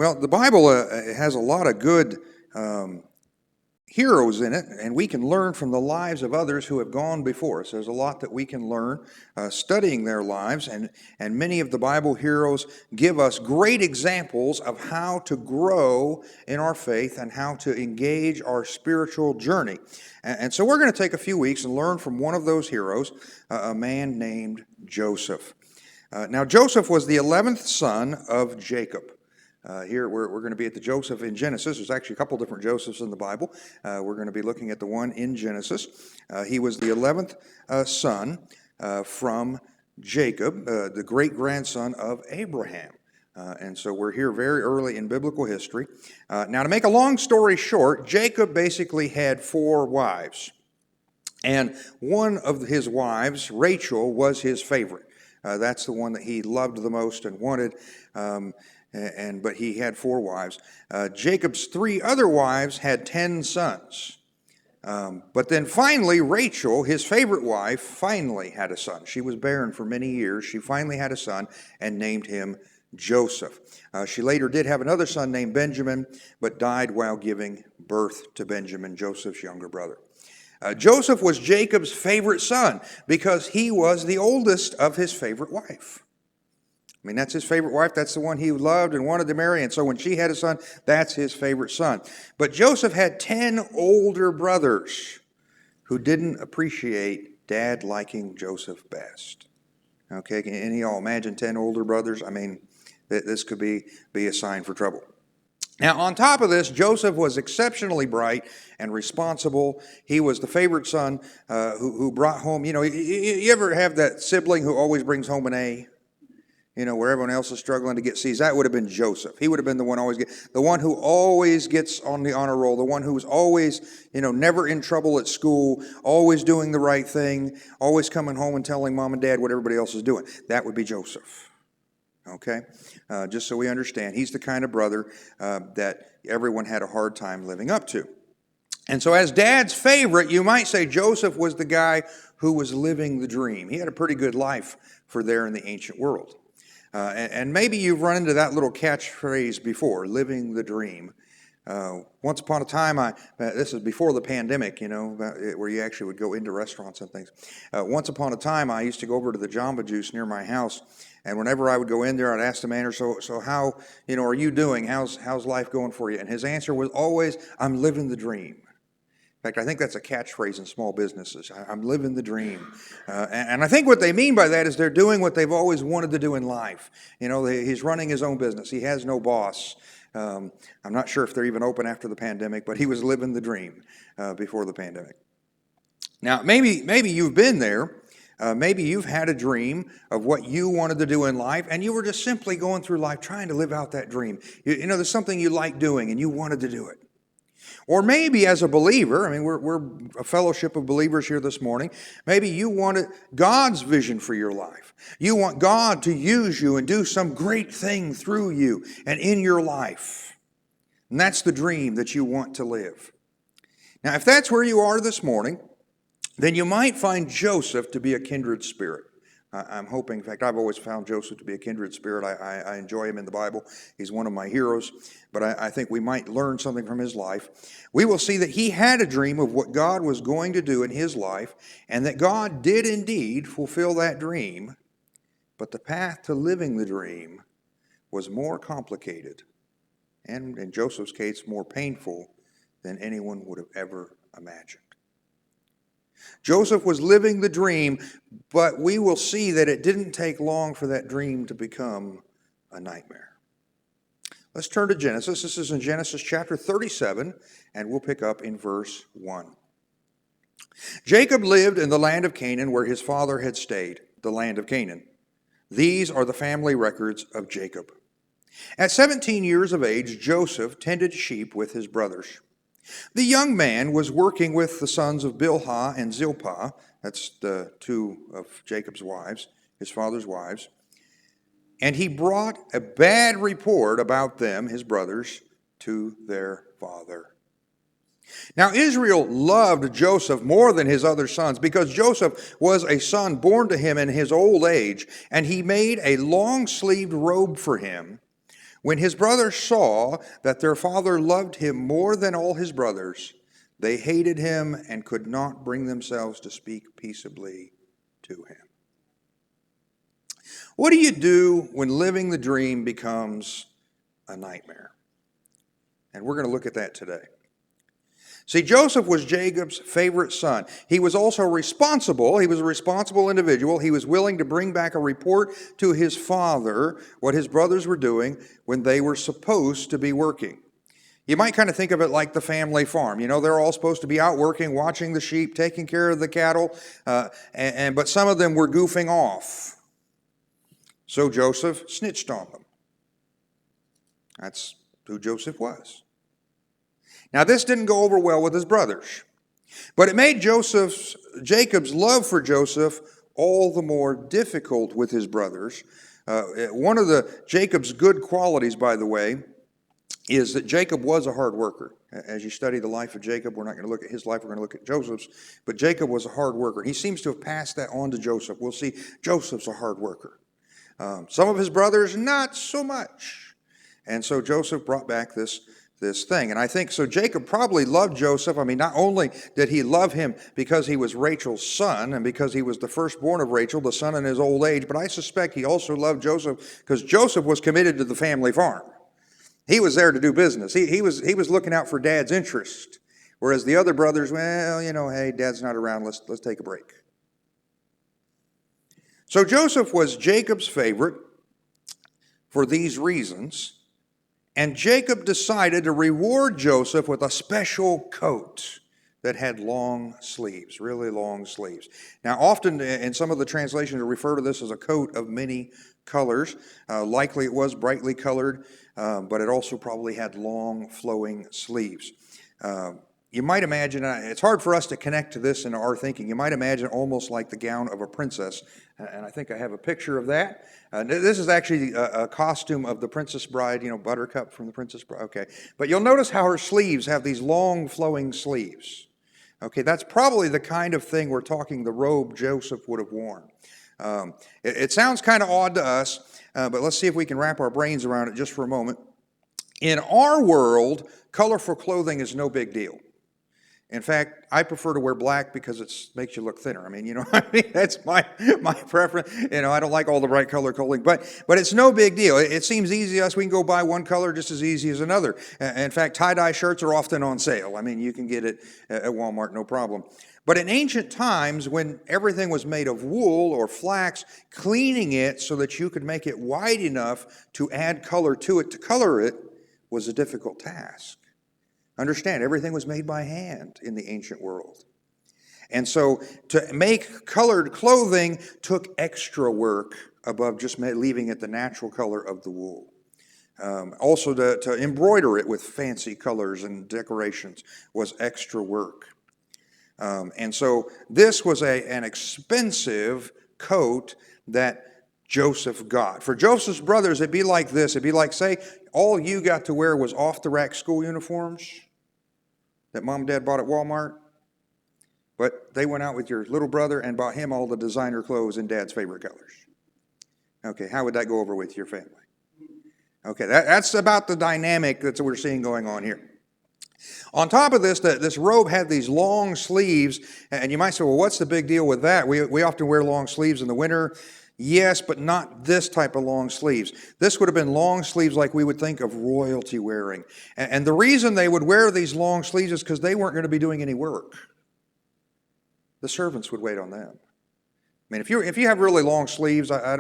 Well, the Bible has a lot of good heroes in it, and we can learn from the lives of others who have gone before us. There's a lot that we can learn studying their lives, and many of the Bible heroes give us great examples of how to grow in our faith and how to engage our spiritual journey. And so we're going to take a few weeks and learn from one of those heroes, a man named Joseph. Now, Joseph was the 11th son of Jacob. Here we're going to be at the Joseph in Genesis. There's actually a couple different Josephs in the Bible. We're going to be looking at the one in Genesis. He was the 11th son from Jacob, the great-grandson of Abraham. And so we're here very early in biblical history. Now, to make a long story short, Jacob basically had 4 wives. And one of his wives, Rachel, was his favorite. That's the one that he loved the most and wanted. But he had 4 wives. Jacob's 3 other wives had 10 sons. But then finally, Rachel, his favorite wife, finally had a son. She was barren for many years. She finally had a son and named him Joseph. She later did have another son named Benjamin, but died while giving birth to Benjamin, Joseph's younger brother. Joseph was Jacob's favorite son because he was the oldest of his favorite wife. I mean, that's his favorite wife. That's the one he loved and wanted to marry. And so when she had a son, that's his favorite son. But Joseph had 10 older brothers who didn't appreciate Dad liking Joseph best. Okay, can any of y'all imagine 10 older brothers? I mean, this could be a sign for trouble. Now, on top of this, Joseph was exceptionally bright and responsible. He was the favorite son who brought home, you ever have that sibling who always brings home an A? Where everyone else is struggling to get C's. That would have been Joseph. He would have been the one who always gets on the honor roll, the one who was always, never in trouble at school, always doing the right thing, always coming home and telling mom and dad what everybody else is doing. That would be Joseph. Okay? Just so we understand, he's the kind of brother that everyone had a hard time living up to. And so as Dad's favorite, you might say Joseph was the guy who was living the dream. He had a pretty good life for there in the ancient world. And maybe you've run into that little catchphrase before, living the dream. Once upon a time, this is before the pandemic, where you actually would go into restaurants and things. Once upon a time, I used to go over to the Jamba Juice near my house, and whenever I would go in there, I'd ask the manager, so how, are you doing? How's life going for you? And his answer was always, I'm living the dream. In fact, I think that's a catchphrase in small businesses. I'm living the dream. And I think what they mean by that is they're doing what they've always wanted to do in life. He's running his own business. He has no boss. I'm not sure if they're even open after the pandemic, but he was living the dream before the pandemic. Now, maybe you've been there. Maybe you've had a dream of what you wanted to do in life, and you were just simply going through life trying to live out that dream. There's something you like doing, and you wanted to do it. Or maybe as a believer, we're a fellowship of believers here this morning, maybe you wanted God's vision for your life. You want God to use you and do some great thing through you and in your life. And that's the dream that you want to live. Now, if that's where you are this morning, then you might find Joseph to be a kindred spirit. I'm hoping, in fact, I've always found Joseph to be a kindred spirit. I enjoy him in the Bible. He's one of my heroes, but I think we might learn something from his life. We will see that he had a dream of what God was going to do in his life, and that God did indeed fulfill that dream, but the path to living the dream was more complicated, and in Joseph's case, more painful than anyone would have ever imagined. Joseph was living the dream, but we will see that it didn't take long for that dream to become a nightmare. Let's turn to Genesis. This is in Genesis chapter 37, and we'll pick up in verse 1. Jacob lived in the land of Canaan where his father had stayed, the land of Canaan. These are the family records of Jacob. At 17 years of age, Joseph tended sheep with his brothers. The young man was working with the sons of Bilhah and Zilpah, that's the 2 of Jacob's wives, his father's wives, and he brought a bad report about them, his brothers, to their father. Now Israel loved Joseph more than his other sons because Joseph was a son born to him in his old age, and he made a long-sleeved robe for him When his brothers saw that their father loved him more than all his brothers, they hated him and could not bring themselves to speak peaceably to him. What do you do when living the dream becomes a nightmare? And we're going to look at that today. See, Joseph was Jacob's favorite son. He was also responsible. He was a responsible individual. He was willing to bring back a report to his father what his brothers were doing when they were supposed to be working. You might kind of think of it like the family farm. You know, they're all supposed to be out working, watching the sheep, taking care of the cattle, but some of them were goofing off. So Joseph snitched on them. That's who Joseph was. Now, this didn't go over well with his brothers, but it made Jacob's love for Joseph all the more difficult with his brothers. One of Jacob's good qualities, by the way, is that Jacob was a hard worker. As you study the life of Jacob, we're not going to look at his life, we're going to look at Joseph's, but Jacob was a hard worker. He seems to have passed that on to Joseph. We'll see Joseph's a hard worker. Some of his brothers, not so much. And so Joseph brought back this thing. And I think, so Jacob probably loved Joseph. I mean, not only did he love him because he was Rachel's son and because he was the firstborn of Rachel, the son in his old age, but I suspect he also loved Joseph because Joseph was committed to the family farm. He was there to do business. He was looking out for Dad's interest, whereas the other brothers, well, you know, hey, Dad's not around, let's take a break. So Joseph was Jacob's favorite for these reasons. And Jacob decided to reward Joseph with a special coat that had long sleeves, really long sleeves. Now, often in some of the translations, they refer to this as a coat of many colors. Likely it was brightly colored, but it also probably had long flowing sleeves. You might imagine, it's hard for us to connect to this in our thinking, you might imagine almost like the gown of a princess, and I think I have a picture of that. This is actually a costume of the Princess Bride, you know, Buttercup from the Princess Bride, okay. But you'll notice how her sleeves have these long flowing sleeves. Okay, that's probably the kind of thing we're talking the robe Joseph would have worn. It sounds kind of odd to us, but let's see if we can wrap our brains around it just for a moment. In our world, colorful clothing is no big deal. In fact, I prefer to wear black because it makes you look thinner. I mean, you know, that's my preference. You know, I don't like all the bright color clothing, but it's no big deal. It seems easy to us. We can go buy one color just as easy as another. In fact, tie-dye shirts are often on sale. I mean, you can get it at Walmart, no problem. But in ancient times, when everything was made of wool or flax, cleaning it so that you could make it wide enough to add color to it, to color it, was a difficult task. Understand, everything was made by hand in the ancient world. And so to make colored clothing took extra work above just leaving it the natural color of the wool. Also to embroider it with fancy colors and decorations was extra work. And so this was an expensive coat that Joseph got. For Joseph's brothers, it'd be like this. It'd be like, say, all you got to wear was off-the-rack school uniforms that Mom and Dad bought at Walmart, but they went out with your little brother and bought him all the designer clothes in Dad's favorite colors. Okay, how would that go over with your family? Okay, that's about the dynamic that we're seeing going on here. On top of this, this robe had these long sleeves, and you might say, well, what's the big deal with that? We often wear long sleeves in the winter. Yes, but not this type of long sleeves. This would have been long sleeves like we would think of royalty wearing. And the reason they would wear these long sleeves is because they weren't going to be doing any work. The servants would wait on them. I mean, if you have really long sleeves, I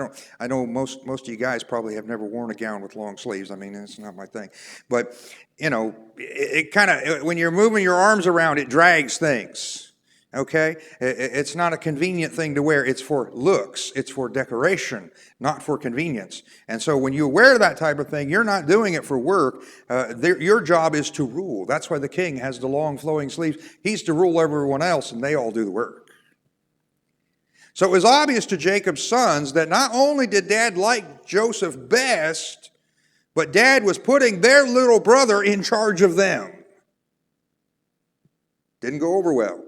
know most of you guys probably have never worn a gown with long sleeves. I mean, it's not my thing. But, you know, it kind of, when you're moving your arms around, it drags things. Okay? It's not a convenient thing to wear. It's for looks. It's for decoration, not for convenience. And so when you wear that type of thing, you're not doing it for work. Your job is to rule. That's why the king has the long flowing sleeves. He's to rule everyone else, and they all do the work. So it was obvious to Jacob's sons that not only did Dad like Joseph best, but Dad was putting their little brother in charge of them. Didn't go over well.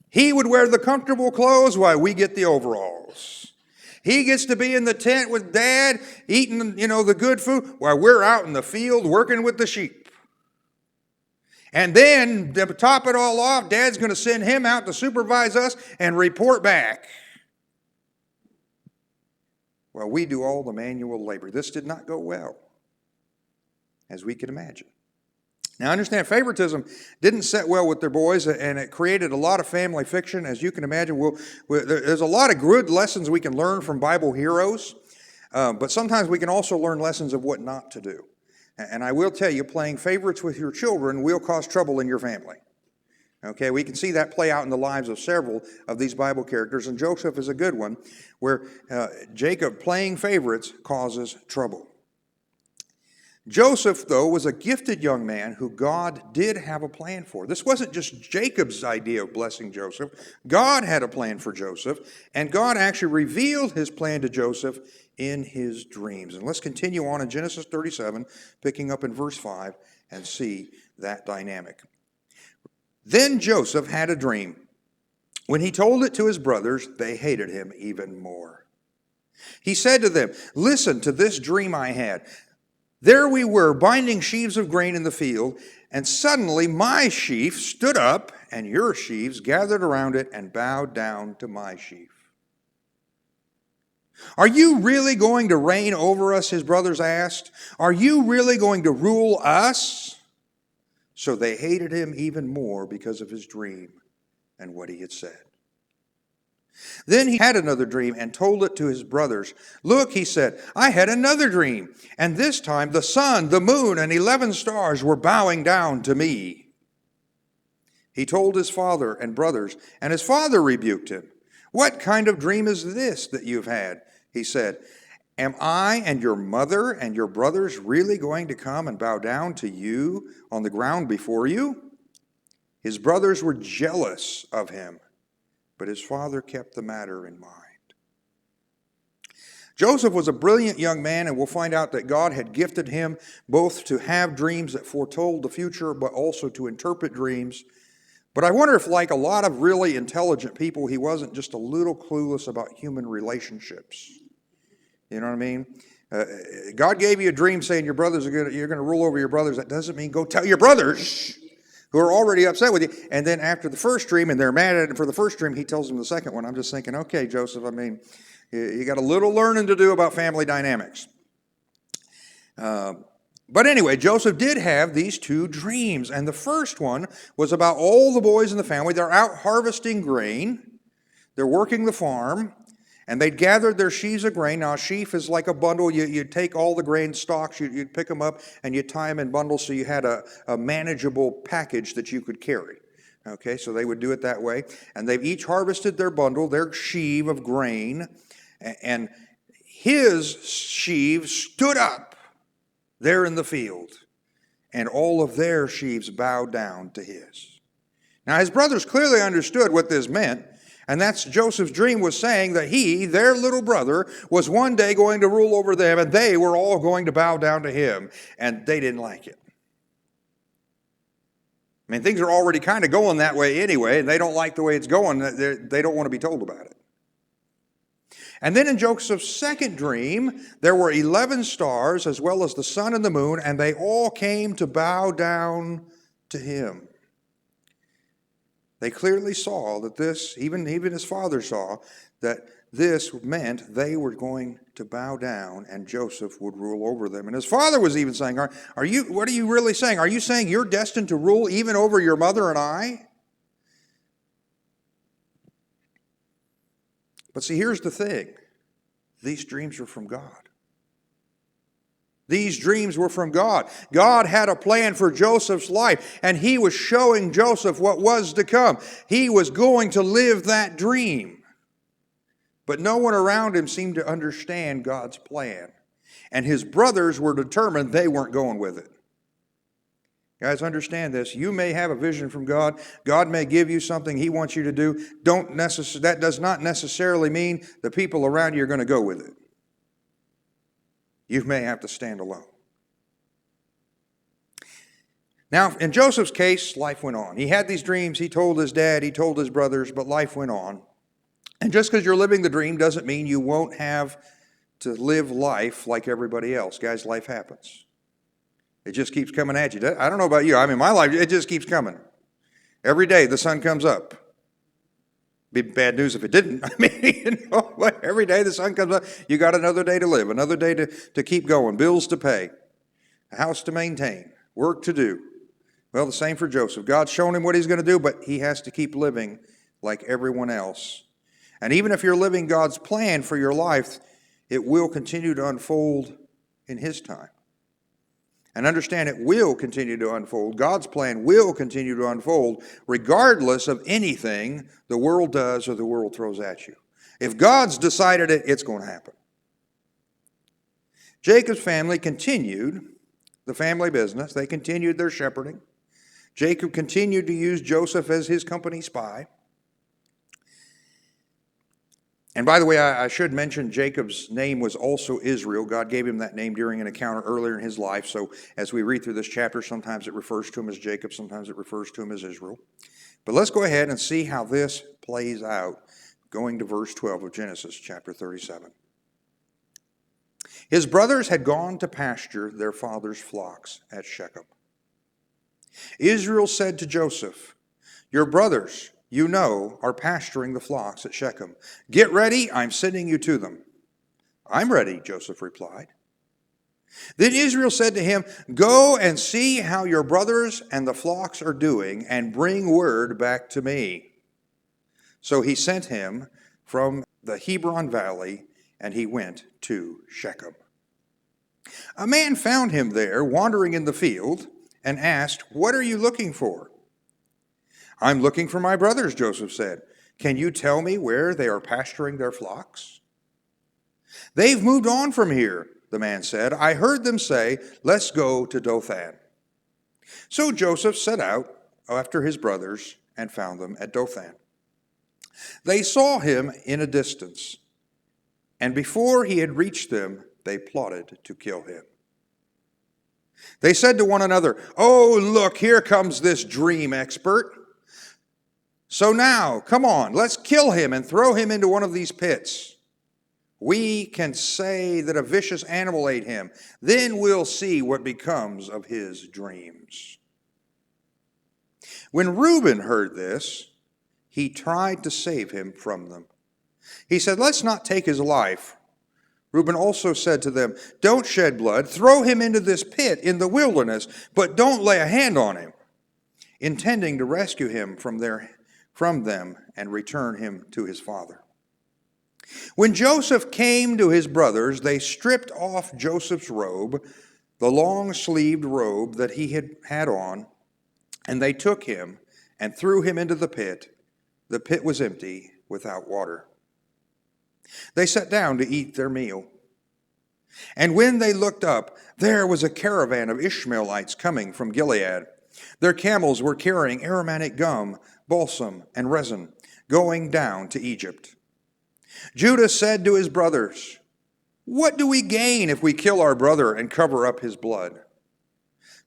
He would wear the comfortable clothes while we get the overalls. He gets to be in the tent with Dad, eating, the good food, while we're out in the field working with the sheep. And then, to top it all off, Dad's going to send him out to supervise us and report back. Well, we do all the manual labor. This did not go well, as we can imagine. Now, understand, favoritism didn't set well with their boys, and it created a lot of family fiction. As you can imagine, there's a lot of good lessons we can learn from Bible heroes, but sometimes we can also learn lessons of what not to do. And I will tell you, playing favorites with your children will cause trouble in your family. Okay, we can see that play out in the lives of several of these Bible characters, and Joseph is a good one, where Jacob playing favorites causes trouble. Joseph, though, was a gifted young man who God did have a plan for. This wasn't just Jacob's idea of blessing Joseph. God had a plan for Joseph, and God actually revealed his plan to Joseph in his dreams. And let's continue on in Genesis 37, picking up in verse 5, and see that dynamic. Then Joseph had a dream. When he told it to his brothers, they hated him even more. He said to them, "Listen to this dream I had. There we were, binding sheaves of grain in the field, and suddenly my sheaf stood up, and your sheaves gathered around it and bowed down to my sheaf." "Are you really going to reign over us?" his brothers asked. "Are you really going to rule us?" So they hated him even more because of his dream and what he had said. Then he had another dream and told it to his brothers. "Look," he said, "I had another dream, and this time the sun, the moon, and 11 stars were bowing down to me." He told his father and brothers, and his father rebuked him. "What kind of dream is this that you've had?" he said. "Am I and your mother and your brothers really going to come and bow down to you on the ground before you?" His brothers were jealous of him, but his father kept the matter in mind. Joseph was a brilliant young man, and we'll find out that God had gifted him both to have dreams that foretold the future, but also to interpret dreams. But I wonder if, like a lot of really intelligent people, he wasn't just a little clueless about human relationships. You know what I mean? God gave you a dream saying you're going to rule over your brothers. That doesn't mean go tell your brothers who are already upset with you. And then after the first dream, and they're mad at him for the first dream, he tells them the second one. I'm just thinking, okay, Joseph, you got a little learning to do about family dynamics. But anyway, Joseph did have these two dreams. And the first one was about all the boys in the family. They're out harvesting grain. They're working the farm. And they'd gathered their sheaves of grain. Now, a sheaf is like a bundle. You'd take all the grain stalks, you'd pick them up, and you'd tie them in bundles so you had a manageable package that you could carry. Okay, so they would do it that way. And they've each harvested their bundle, their sheaf of grain, and his sheaf stood up there in the field, and all of their sheaves bowed down to his. Now, his brothers clearly understood what this meant. And that's Joseph's dream was saying that he, their little brother, was one day going to rule over them, and they were all going to bow down to him, and they didn't like it. Things are already kind of going that way anyway, and they don't like the way it's going. They don't want to be told about it. And then in Joseph's second dream, there were 11 stars, as well as the sun and the moon, and they all came to bow down to him. They clearly saw that this, even his father saw, that this meant they were going to bow down and Joseph would rule over them. And his father was even saying, what are you really saying? Are you saying you're destined to rule even over your mother and I? But see, here's the thing. These dreams are from God. These dreams were from God. God had a plan for Joseph's life, and he was showing Joseph what was to come. He was going to live that dream. But no one around him seemed to understand God's plan. And his brothers were determined they weren't going with it. Guys, understand this. You may have a vision from God. God may give you something he wants you to do. That does not necessarily mean the people around you are going to go with it. You may have to stand alone. Now, in Joseph's case, life went on. He had these dreams. He told his dad. He told his brothers, but life went on. And just because you're living the dream doesn't mean you won't have to live life like everybody else. Guys, life happens. It just keeps coming at you. I don't know about you. I mean, my life, it just keeps coming. Every day the sun comes up. Be bad news if it didn't. I mean, every day the sun comes up. You got another day to live, another day to keep going, bills to pay, a house to maintain, work to do. Well, the same for Joseph. God's shown him what he's going to do, but he has to keep living like everyone else. And even if you're living God's plan for your life, it will continue to unfold in his time. And understand it will continue to unfold. God's plan will continue to unfold regardless of anything the world does or the world throws at you. If God's decided it, it's going to happen. Jacob's family continued the family business. They continued their shepherding. Jacob continued to use Joseph as his company spy. And by the way, I should mention Jacob's name was also Israel. God gave him that name during an encounter earlier in his life. So as we read through this chapter, sometimes it refers to him as Jacob, sometimes it refers to him as Israel. But let's go ahead and see how this plays out, going to verse 12 of Genesis chapter 37. His brothers had gone to pasture their father's flocks at Shechem. Israel said to Joseph, "Your brothers, you know, are pasturing the flocks at Shechem. Get ready, I'm sending you to them." "I'm ready," Joseph replied. Then Israel said to him, "Go and see how your brothers and the flocks are doing, and bring word back to me." So he sent him from the Hebron valley, and he went to Shechem. A man found him there, wandering in the field, and asked, "What are you looking for?" "I'm looking for my brothers," Joseph said. "Can you tell me where they are pasturing their flocks?" "They've moved on from here," the man said. "I heard them say, 'Let's go to Dothan.'" So Joseph set out after his brothers and found them at Dothan. They saw him in a distance, and before he had reached them, they plotted to kill him. They said to one another, "Oh, look, here comes this dream expert. So now, come on, let's kill him and throw him into one of these pits. We can say that a vicious animal ate him. Then we'll see what becomes of his dreams." When Reuben heard this, he tried to save him from them. He said, "Let's not take his life." Reuben also said to them, "Don't shed blood. Throw him into this pit in the wilderness, but don't lay a hand on him," intending to rescue him from them and return him to his father. When Joseph came to his brothers, they stripped off Joseph's robe, the long-sleeved robe that he had on, and they took him and threw him into the pit. The pit was empty, without water. They sat down to eat their meal. And when they looked up, there was a caravan of Ishmaelites coming from Gilead. Their camels were carrying aromatic gum, balsam, and resin, going down to Egypt. Judah said to his brothers, "What do we gain if we kill our brother and cover up his blood?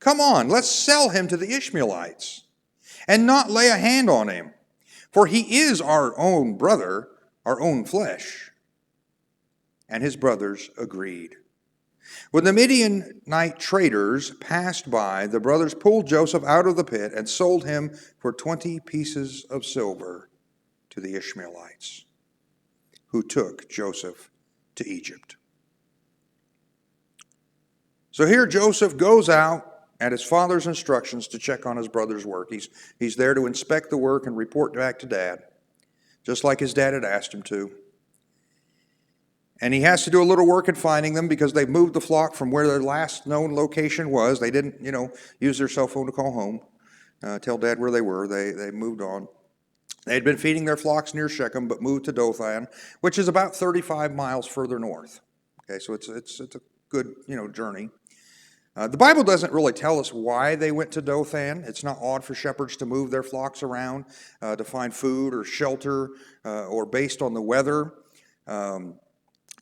Come on, let's sell him to the Ishmaelites and not lay a hand on him, for he is our own brother, our own flesh." And his brothers agreed. When the Midianite traders passed by, the brothers pulled Joseph out of the pit and sold him for 20 pieces of silver to the Ishmaelites, who took Joseph to Egypt. So here Joseph goes out at his father's instructions to check on his brother's work. He's there to inspect the work and report back to Dad, just like his dad had asked him to. And he has to do a little work in finding them because they've moved the flock from where their last known location was. They didn't, use their cell phone to call home, tell Dad where they were. They moved on. They had been feeding their flocks near Shechem, but moved to Dothan, which is about 35 miles further north. Okay, so it's a good, journey. The Bible doesn't really tell us why they went to Dothan. It's not odd for shepherds to move their flocks around to find food or shelter or based on the weather.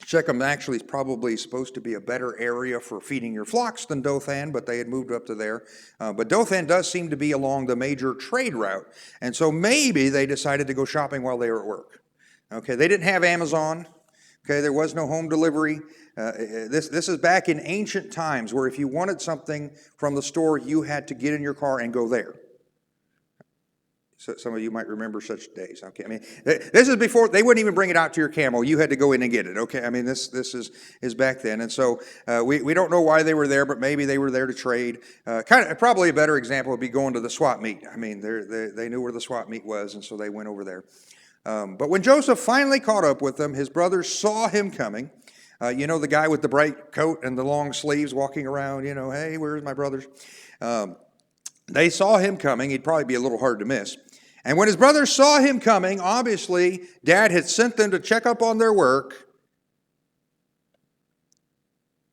Shechem actually is probably supposed to be a better area for feeding your flocks than Dothan, but they had moved up to there. But Dothan does seem to be along the major trade route, and so maybe they decided to go shopping while they were at work. Okay, they didn't have Amazon. Okay, there was no home delivery. This is back in ancient times where if you wanted something from the store, you had to get in your car and go there. So some of you might remember such days. Okay, I mean, this is before they wouldn't even bring it out to your camel. You had to go in and get it. Okay, I mean, this is back then, and so we don't know why they were there, but maybe they were there to trade. Probably a better example would be going to the swap meet. I mean, they knew where the swap meet was, and so they went over there. But when Joseph finally caught up with them, his brothers saw him coming. You know, the guy with the bright coat and the long sleeves walking around. You know, hey, where's my brothers? They saw him coming. He'd probably be a little hard to miss. And when his brothers saw him coming, obviously, Dad had sent them to check up on their work.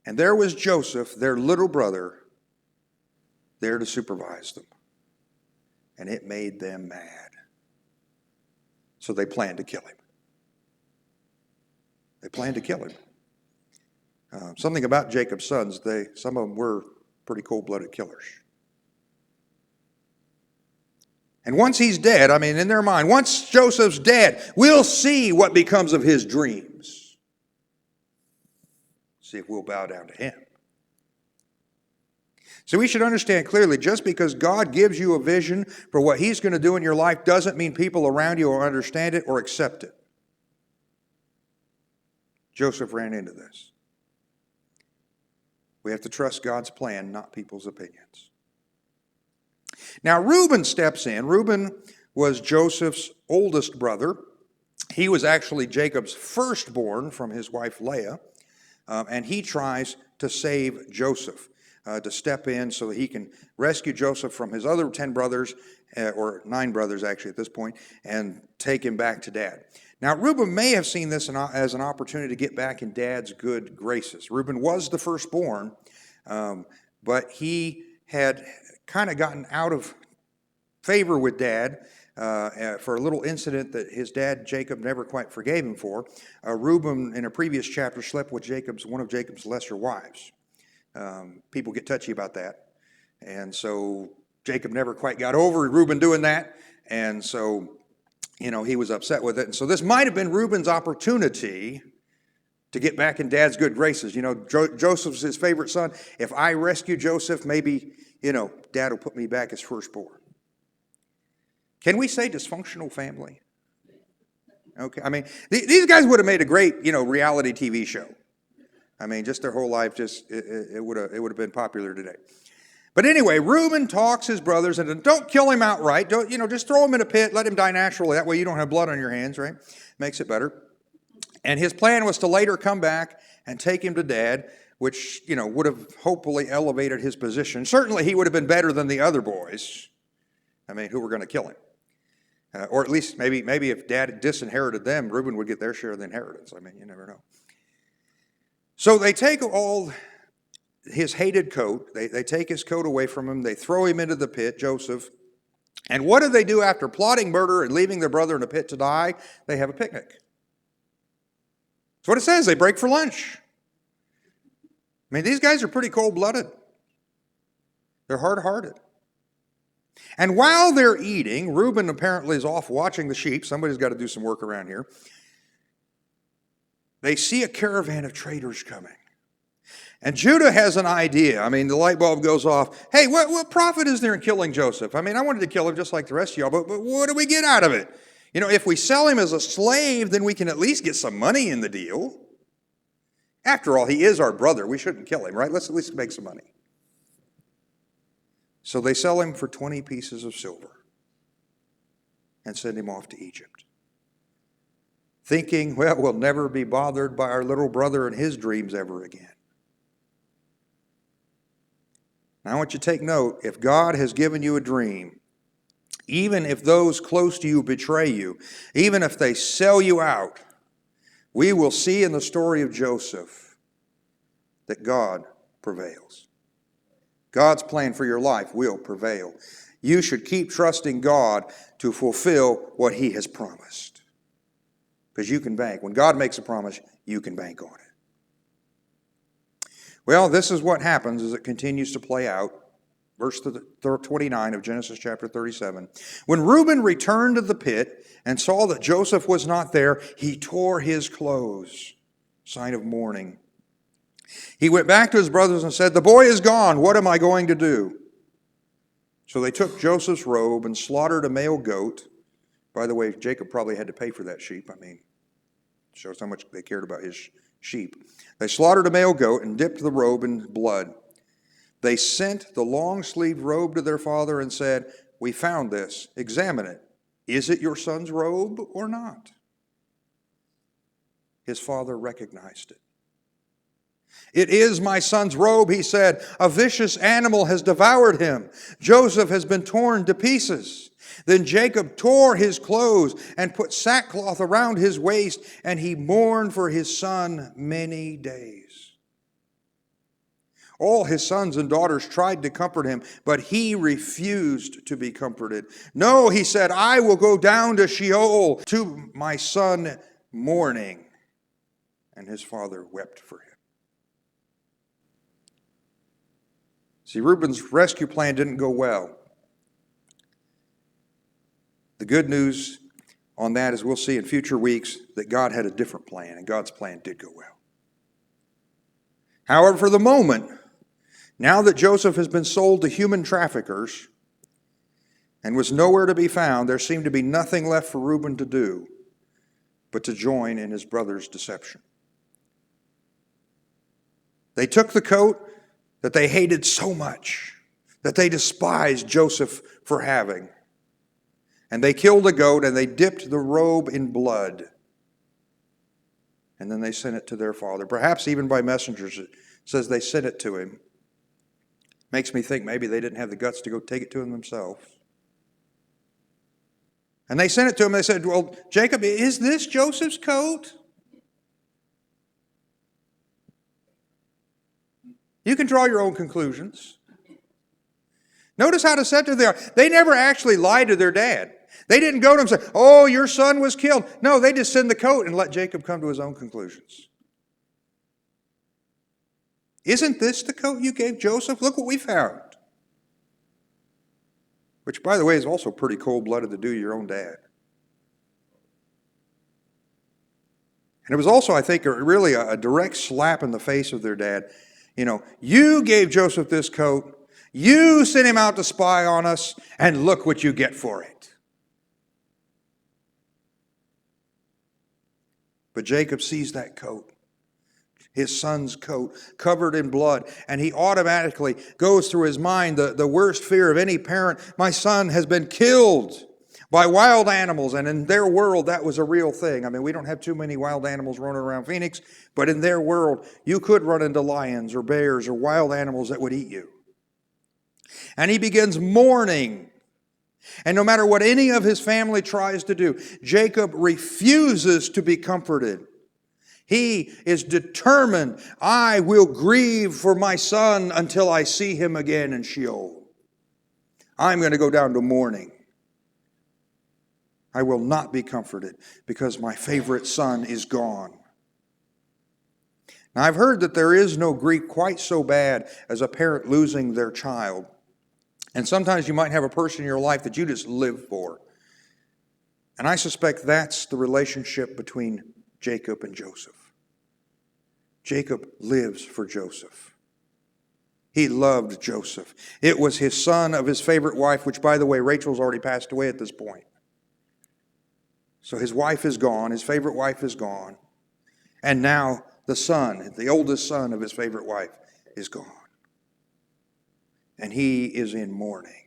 And there was Joseph, their little brother, there to supervise them. And it made them mad. So they planned to kill him. They planned to kill him. Something about Jacob's sons, some of them were pretty cold-blooded killers. And once he's dead, I mean, in their mind, once Joseph's dead, we'll see what becomes of his dreams. See if we'll bow down to him. So we should understand clearly, just because God gives you a vision for what he's going to do in your life doesn't mean people around you will understand it or accept it. Joseph ran into this. We have to trust God's plan, not people's opinions. Now, Reuben steps in. Reuben was Joseph's oldest brother. He was actually Jacob's firstborn from his wife Leah, and he tries to save Joseph, to step in so that he can rescue Joseph from his other 10 brothers, or 9 brothers actually at this point, and take him back to Dad. Now, Reuben may have seen this as an opportunity to get back in Dad's good graces. Reuben was the firstborn, but he had kind of gotten out of favor with Dad for a little incident that his dad, Jacob, never quite forgave him for. Reuben, in a previous chapter, slept with one of Jacob's lesser wives. People get touchy about that. And so Jacob never quite got over Reuben doing that. And so, you know, he was upset with it. And so this might have been Reuben's opportunity to get back in Dad's good graces. You know, Joseph's his favorite son. If I rescue Joseph, maybe, you know, Dad will put me back as firstborn. Can we say dysfunctional family? Okay, I mean, these guys would have made a great, you know, reality TV show. I mean, just their whole life, it would have been popular today. But anyway, Reuben talks his brothers and don't kill him outright. Don't, you know, just throw him in a pit, let him die naturally. That way you don't have blood on your hands, right? Makes it better. And his plan was to later come back and take him to Dad, which, you know, would have hopefully elevated his position. Certainly he would have been better than the other boys, I mean, who were going to kill him. Or at least maybe if Dad disinherited them, Reuben would get their share of the inheritance. I mean, you never know. So they take all his hated coat. They take his coat away from him. They throw him into the pit, Joseph. And what do they do after plotting murder and leaving their brother in a pit to die? They have a picnic. That's what it says. They break for lunch. I mean, these guys are pretty cold-blooded. They're hard-hearted. And while they're eating, Reuben apparently is off watching the sheep. Somebody's got to do some work around here. They see a caravan of traders coming. And Judah has an idea. I mean, the light bulb goes off. Hey, what profit is there in killing Joseph? I mean, I wanted to kill him just like the rest of y'all, but what do we get out of it? You know, if we sell him as a slave, then we can at least get some money in the deal. After all, he is our brother. We shouldn't kill him, right? Let's at least make some money. So they sell him for 20 pieces of silver and send him off to Egypt, thinking, well, we'll never be bothered by our little brother and his dreams ever again. Now, I want you to take note, if God has given you a dream, even if those close to you betray you, even if they sell you out, we will see in the story of Joseph that God prevails. God's plan for your life will prevail. You should keep trusting God to fulfill what he has promised. Because you can bank. When God makes a promise, you can bank on it. Well, this is what happens as it continues to play out. Verse 29 of Genesis chapter 37. When Reuben returned to the pit and saw that Joseph was not there, he tore his clothes, sign of mourning. He went back to his brothers and said, "The boy is gone. What am I going to do?" So they took Joseph's robe and slaughtered a male goat. By the way, Jacob probably had to pay for that sheep. Shows how much they cared about his sheep. They slaughtered a male goat and dipped the robe in blood. They sent the long-sleeved robe to their father and said, "We found this. Examine it. Is it your son's robe or not?" His father recognized it. "It is my son's robe," he said. "A vicious animal has devoured him. Joseph has been torn to pieces." Then Jacob tore his clothes and put sackcloth around his waist, and he mourned for his son many days. All his sons and daughters tried to comfort him, but he refused to be comforted. "No," he said, "I will go down to Sheol to my son mourning." And his father wept for him. See, Reuben's rescue plan didn't go well. The good news on that is we'll see in future weeks that God had a different plan, and God's plan did go well. However, for the moment, now that Joseph has been sold to human traffickers and was nowhere to be found, there seemed to be nothing left for Reuben to do but to join in his brother's deception. They took the coat that they hated so much, that they despised Joseph for having, and they killed a goat and they dipped the robe in blood. And then they sent it to their father, perhaps even by messengers. It says they sent it to him. Makes me think maybe they didn't have the guts to go take it to him themselves. And they sent it to him. They said, "Well, Jacob, is this Joseph's coat?" You can draw your own conclusions. Notice how deceptive they are. They never actually lied to their dad. They didn't go to him and say, "Oh, your son was killed." No, they just send the coat and let Jacob come to his own conclusions. "Isn't this the coat you gave Joseph? Look what we found." Which, by the way, is also pretty cold-blooded to do to your own dad. And it was also, I think, really a direct slap in the face of their dad. You gave Joseph this coat. You sent him out to spy on us, and look what you get for it. But Jacob sees that coat, his son's coat, covered in blood, and he automatically goes through his mind the worst fear of any parent. My son has been killed by wild animals, and in their world, that was a real thing. We don't have too many wild animals running around Phoenix, but in their world, you could run into lions or bears or wild animals that would eat you. And he begins mourning. And no matter what any of his family tries to do, Jacob refuses to be comforted. He is determined, "I will grieve for my son until I see him again in Sheol. I'm going to go down to mourning. I will not be comforted because my favorite son is gone." Now, I've heard that there is no grief quite so bad as a parent losing their child. And sometimes you might have a person in your life that you just live for. And I suspect that's the relationship between Jacob and Joseph. Jacob lives for Joseph. He loved Joseph. It was his son of his favorite wife, which, by the way, Rachel's already passed away at this point. So his wife is gone, his favorite wife is gone. And now the son, the oldest son of his favorite wife, is gone. And he is in mourning.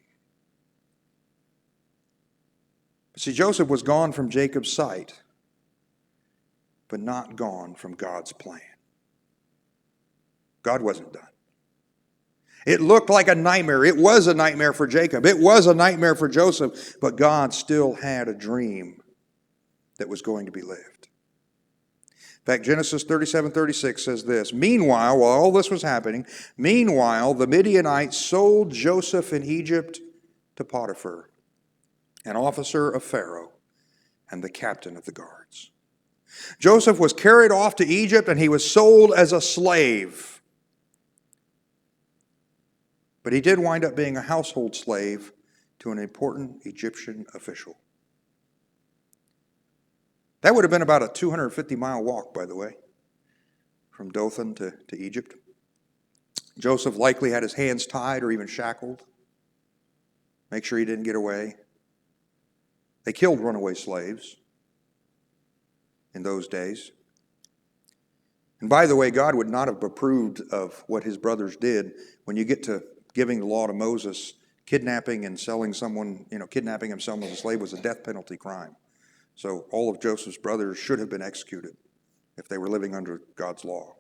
See, Joseph was gone from Jacob's sight, but not gone from God's plan. God wasn't done. It looked like a nightmare. It was a nightmare for Jacob. It was a nightmare for Joseph, but God still had a dream that was going to be lived. In fact, Genesis 37:36 says this, "Meanwhile, while all this was happening, the Midianites sold Joseph in Egypt to Potiphar, an officer of Pharaoh and the captain of the guards." Joseph was carried off to Egypt and he was sold as a slave. But he did wind up being a household slave to an important Egyptian official. That would have been about a 250-mile walk, by the way, from Dothan to Egypt. Joseph likely had his hands tied or even shackled. Make sure he didn't get away. They killed runaway slaves in those days. And by the way, God would not have approved of what his brothers did. When you get to giving the law to Moses, kidnapping and selling someone, kidnapping and selling a slave was a death penalty crime. So all of Joseph's brothers should have been executed if they were living under God's law.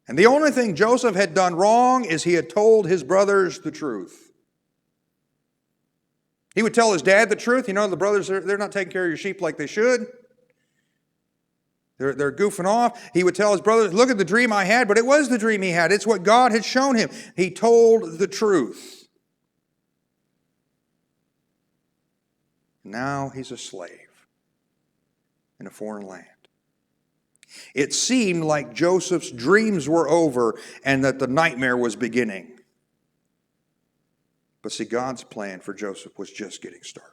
And the only thing Joseph had done wrong is he had told his brothers the truth. He would tell his dad the truth. The brothers, they're not taking care of your sheep like they should. They're goofing off. He would tell his brothers, look at the dream I had, but it was the dream he had. It's what God had shown him. He told the truth. Now he's a slave in a foreign land. It seemed like Joseph's dreams were over and that the nightmare was beginning. But see, God's plan for Joseph was just getting started.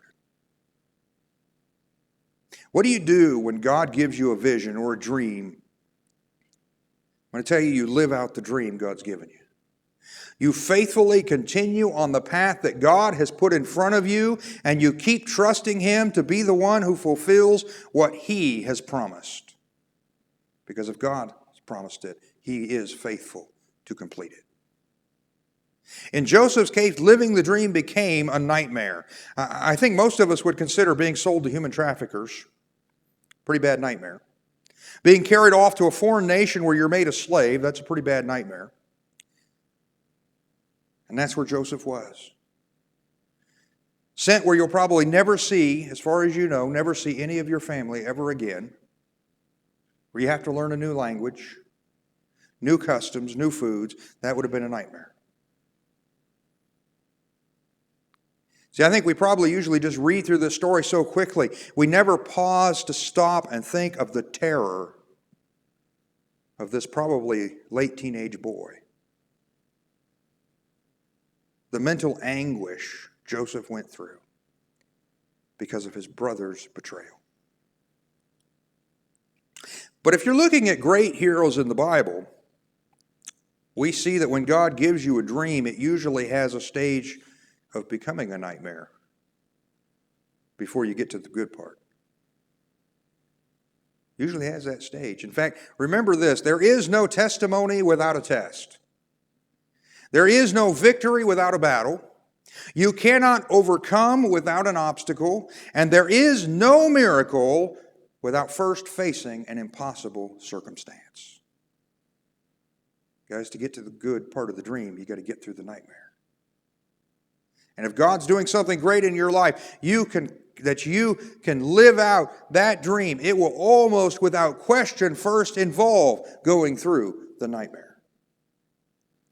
What do you do when God gives you a vision or a dream? I'm going to tell you, you live out the dream God's given you. You faithfully continue on the path that God has put in front of you, and you keep trusting Him to be the one who fulfills what He has promised. Because if God has promised it, He is faithful to complete it. In Joseph's case, living the dream became a nightmare. I think most of us would consider being sold to human traffickers a pretty bad nightmare. Being carried off to a foreign nation where you're made a slave, that's a pretty bad nightmare. And that's where Joseph was. Sent where you'll probably never see, as far as you know, never see any of your family ever again. Where you have to learn a new language, new customs, new foods. That would have been a nightmare. See, I think we probably usually just read through this story so quickly. We never pause to stop and think of the terror of this probably late teenage boy. The mental anguish Joseph went through because of his brother's betrayal. But if you're looking at great heroes in the Bible, we see that when God gives you a dream, it usually has a stage of becoming a nightmare before you get to the good part. Usually has that stage. In fact, remember this, there is no testimony without a test. There is no victory without a battle. You cannot overcome without an obstacle. And there is no miracle without first facing an impossible circumstance. Guys, to get to the good part of the dream, you got to get through the nightmare. And if God's doing something great in your life, you can live out that dream. It will almost without question first involve going through the nightmare.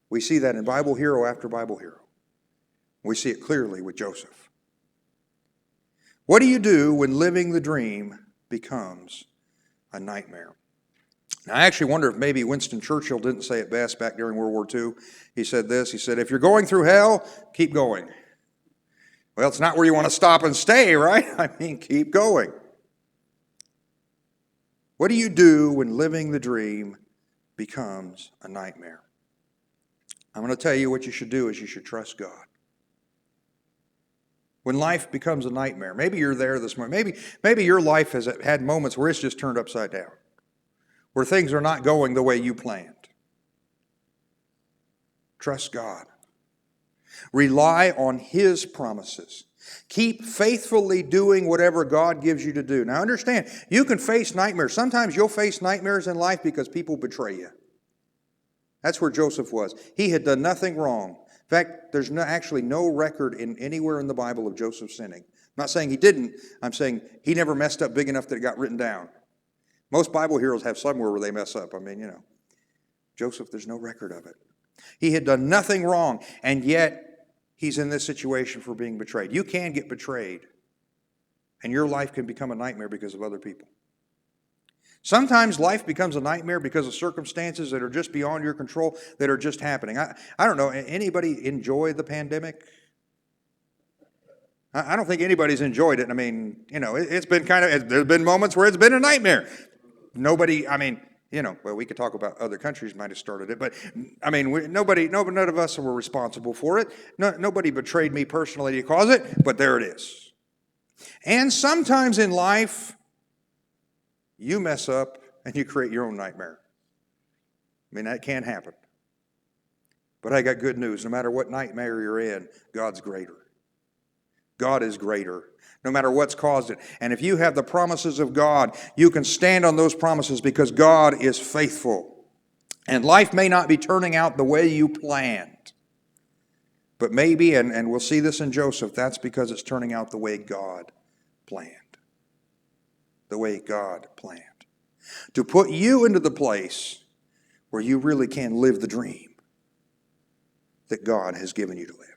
We see that in Bible hero after Bible hero. We see it clearly with Joseph. What do you do when living the dream becomes a nightmare? Now, I actually wonder if maybe Winston Churchill didn't say it best back during World War II. He said this, he said, if you're going through hell, keep going. Well, it's not where you want to stop and stay, right? I mean, keep going. What do you do when living the dream becomes a nightmare? I'm going to tell you what you should do is you should trust God. When life becomes a nightmare, maybe you're there this morning. Maybe your life has had moments where it's just turned upside down, where things are not going the way you planned. Trust God. Rely on His promises. Keep faithfully doing whatever God gives you to do. Now understand, you can face nightmares. Sometimes you'll face nightmares in life because people betray you. That's where Joseph was. He had done nothing wrong. In fact, there's actually no record anywhere in the Bible of Joseph sinning. I'm not saying he didn't. I'm saying he never messed up big enough that it got written down. Most Bible heroes have somewhere where they mess up. Joseph, there's no record of it. He had done nothing wrong, and yet he's in this situation for being betrayed. You can get betrayed, and your life can become a nightmare because of other people. Sometimes life becomes a nightmare because of circumstances that are just beyond your control, that are just happening. I don't know, anybody enjoy the pandemic? I don't think anybody's enjoyed it. I mean, it's been there's been moments where it's been a nightmare. Nobody, I mean, well, we could talk about other countries might have started it, but I mean, none of us were responsible for it. Nobody betrayed me personally to cause it, but there it is. And sometimes in life, you mess up and you create your own nightmare. I mean, that can happen. But I got good news. No matter what nightmare you're in, God's greater. God is greater, no matter what's caused it. And if you have the promises of God, you can stand on those promises because God is faithful. And life may not be turning out the way you planned. But maybe, and we'll see this in Joseph, that's because it's turning out the way God planned. The way God planned. To put you into the place where you really can live the dream that God has given you to live.